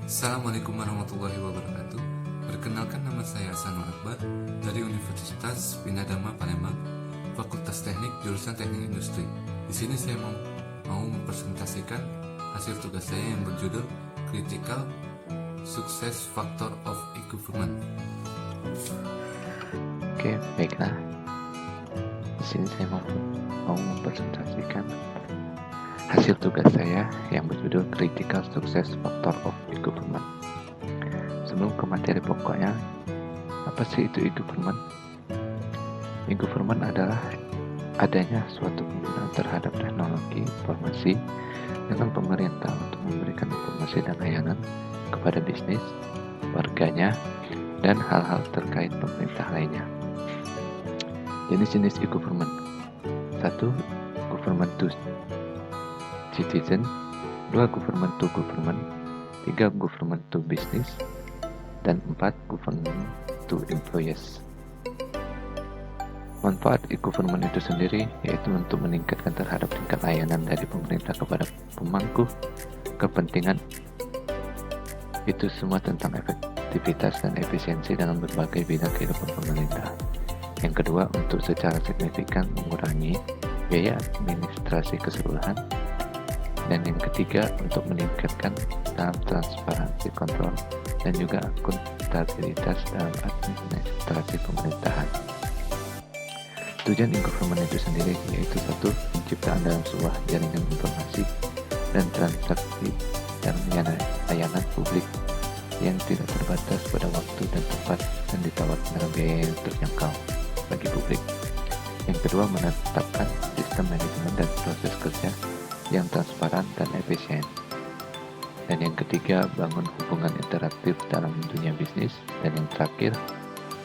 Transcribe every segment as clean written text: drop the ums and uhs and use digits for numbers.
Assalamualaikum warahmatullahi wabarakatuh. Perkenalkan, nama saya Hasanul Akbar dari Universitas Bina Dharma Palembang, Fakultas Teknik, jurusan Teknik Industri. Di sini saya mau mempresentasikan hasil tugas saya yang berjudul Critical Success Factor of E-Government. Oke, baiklah. Di sini saya mau mempresentasikan hasil tugas saya yang berjudul Critical Success Factor of E-Government. Sebelum ke materi pokoknya, apa sih itu e-government? E-government adalah adanya suatu penggunaan terhadap teknologi informasi dengan pemerintah untuk memberikan informasi dan layanan kepada bisnis, warganya, dan hal-hal terkait pemerintah lainnya. Jenis-jenis e-government: 1. Government to citizen, 2. Government to government, 3. Government to business, dan 4. Government to employees. Manfaat e-government itu sendiri yaitu untuk meningkatkan terhadap tingkat layanan dari pemerintah kepada pemangku kepentingan. Itu semua tentang efektivitas dan efisiensi dalam berbagai bidang kehidupan pemerintah. Yang kedua, untuk secara signifikan mengurangi biaya administrasi keseluruhan. Dan yang ketiga, untuk meningkatkan dalam transparansi kontrol dan juga akuntabilitas dalam administrasi pemerintahan. Tujuan e-government itu sendiri yaitu 1. Penciptaan dalam sebuah jaringan informasi dan transaksi dan layanan publik yang tidak terbatas pada waktu dan tempat dan ditawarkan dengan biaya yang terjangkau bagi publik. Yang kedua, menetapkan sistem manajemen dan proses kerja yang transparan dan efisien. Dan yang ketiga, bangun hubungan interaktif dalam dunia bisnis. Dan yang terakhir,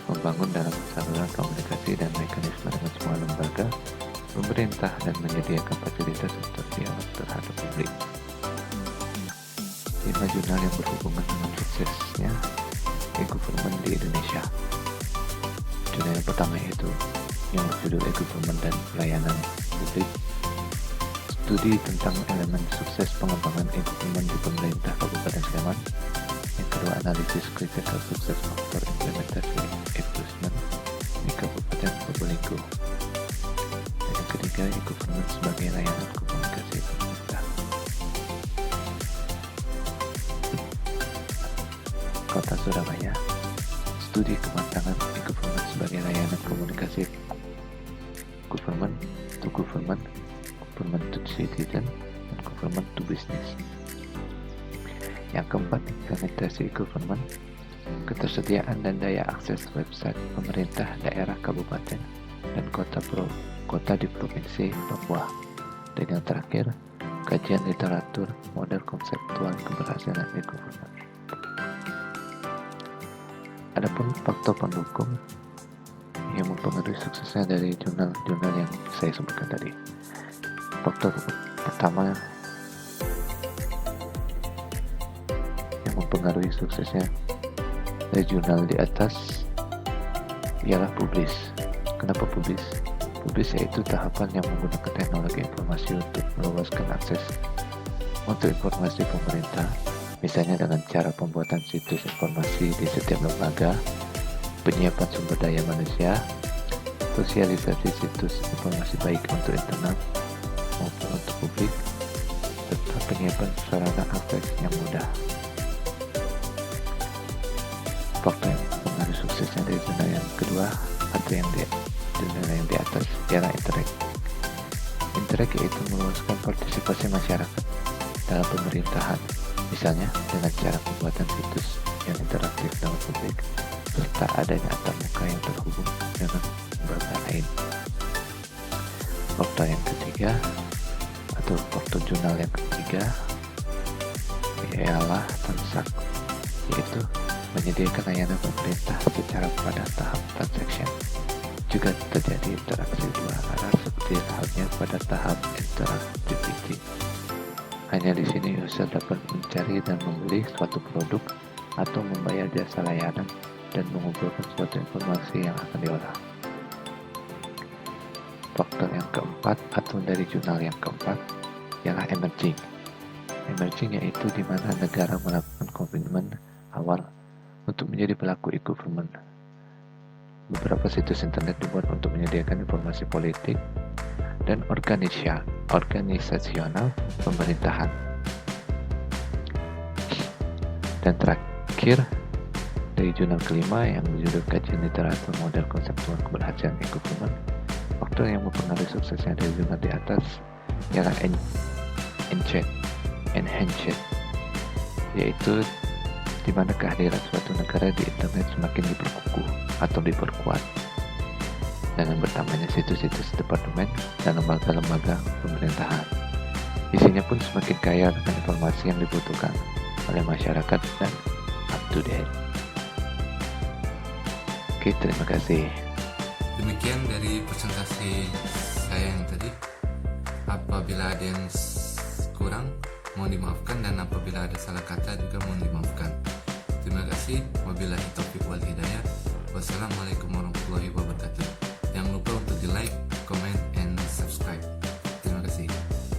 membangun dalam saluran komunikasi dan mekanisme dengan semua lembaga pemerintah dan menyediakan fasilitas untuk dialog terhadap publik. 5 jurnal yang berhubungan dengan suksesnya e-government di Indonesia. Jurnal yang pertama yaitu yang berjudul E-Government dan Pelayanan Publik, studi tentang elemen sukses pengembangan e-government di pemerintah Kabupaten Sleman. Yang kedua, analisis critical success factor implementasi e-government di Kabupaten Probolinggo. Dan yang ketiga, e-government sebagai layanan komunikasi pemerintah. Kota Surabaya, studi kematangan e-government sebagai layanan komunikasi government to government, government to citizen, dan government to business. Yang keempat, implementasi e-government, ketersediaan dan daya akses website pemerintah daerah kabupaten dan kota di provinsi Papua. Dan yang terakhir, kajian literatur model konseptual keberhasilan e-government. Adapun faktor pendukung yang mempengaruhi suksesnya dari jurnal-jurnal yang saya sebutkan tadi. Faktor pertama yang mempengaruhi suksesnya dari jurnal di atas ialah publish. Kenapa publish? Publish yaitu tahapan yang menggunakan teknologi informasi untuk meluaskan akses untuk informasi pemerintah, misalnya dengan cara pembuatan situs informasi di setiap lembaga, penyiapan sumber daya manusia, sosialisasi situs informasi baik untuk internal maupun untuk publik, serta penyiapan sarana akses yang mudah. Faktor yang mempengaruhi suksesnya dari zona yang kedua atau yang di atas ialah Interact. Interact yaitu meluaskan partisipasi masyarakat dalam pemerintahan, misalnya dengan cara pembuatan situs yang interaktif dengan publik, serta adanya antar muka yang terhubung dengan lembaga lain. Faktor yang ketiga atau faktor jurnal yang ketiga ialah transak, yaitu menyediakan layanan pemerintah secara pada tahap transaction. Juga terjadi interaksi dua arah seperti halnya pada tahap interactivity. Hanya di sini user dapat mencari dan membeli suatu produk atau membayar jasa layanan dan mengumpulkan suatu informasi yang akan diolah. Faktor yang keempat atau dari jurnal yang keempat ialah emerging. Emerging yaitu di mana negara melakukan komitmen awal untuk menjadi pelaku e-government. Beberapa situs internet dibuat untuk menyediakan informasi politik dan organisasional pemerintahan. Dan terakhir, dari jurnal kelima yang berjudul Kajian Literatur Model Konseptual Keberhasilan E-Government, faktor yang mempengaruhi suksesnya dari jurnal di atas ialah enhanced, yaitu di mana kehadiran suatu negara di internet semakin diperkukuh atau diperkuat dengan bertambahnya situs-situs departemen dan lembaga-lembaga pemerintahan. Isinya pun semakin kaya dengan informasi yang dibutuhkan oleh masyarakat dan up to date. Oke, terima kasih. Demikian dari presentasi saya yang tadi. Apabila ada yang kurang, mohon dimaafkan, dan apabila ada salah kata juga mohon dimaafkan. Terima kasih. Wabillahi taufiq wal hidayah. Wassalamualaikum warahmatullahi wabarakatuh.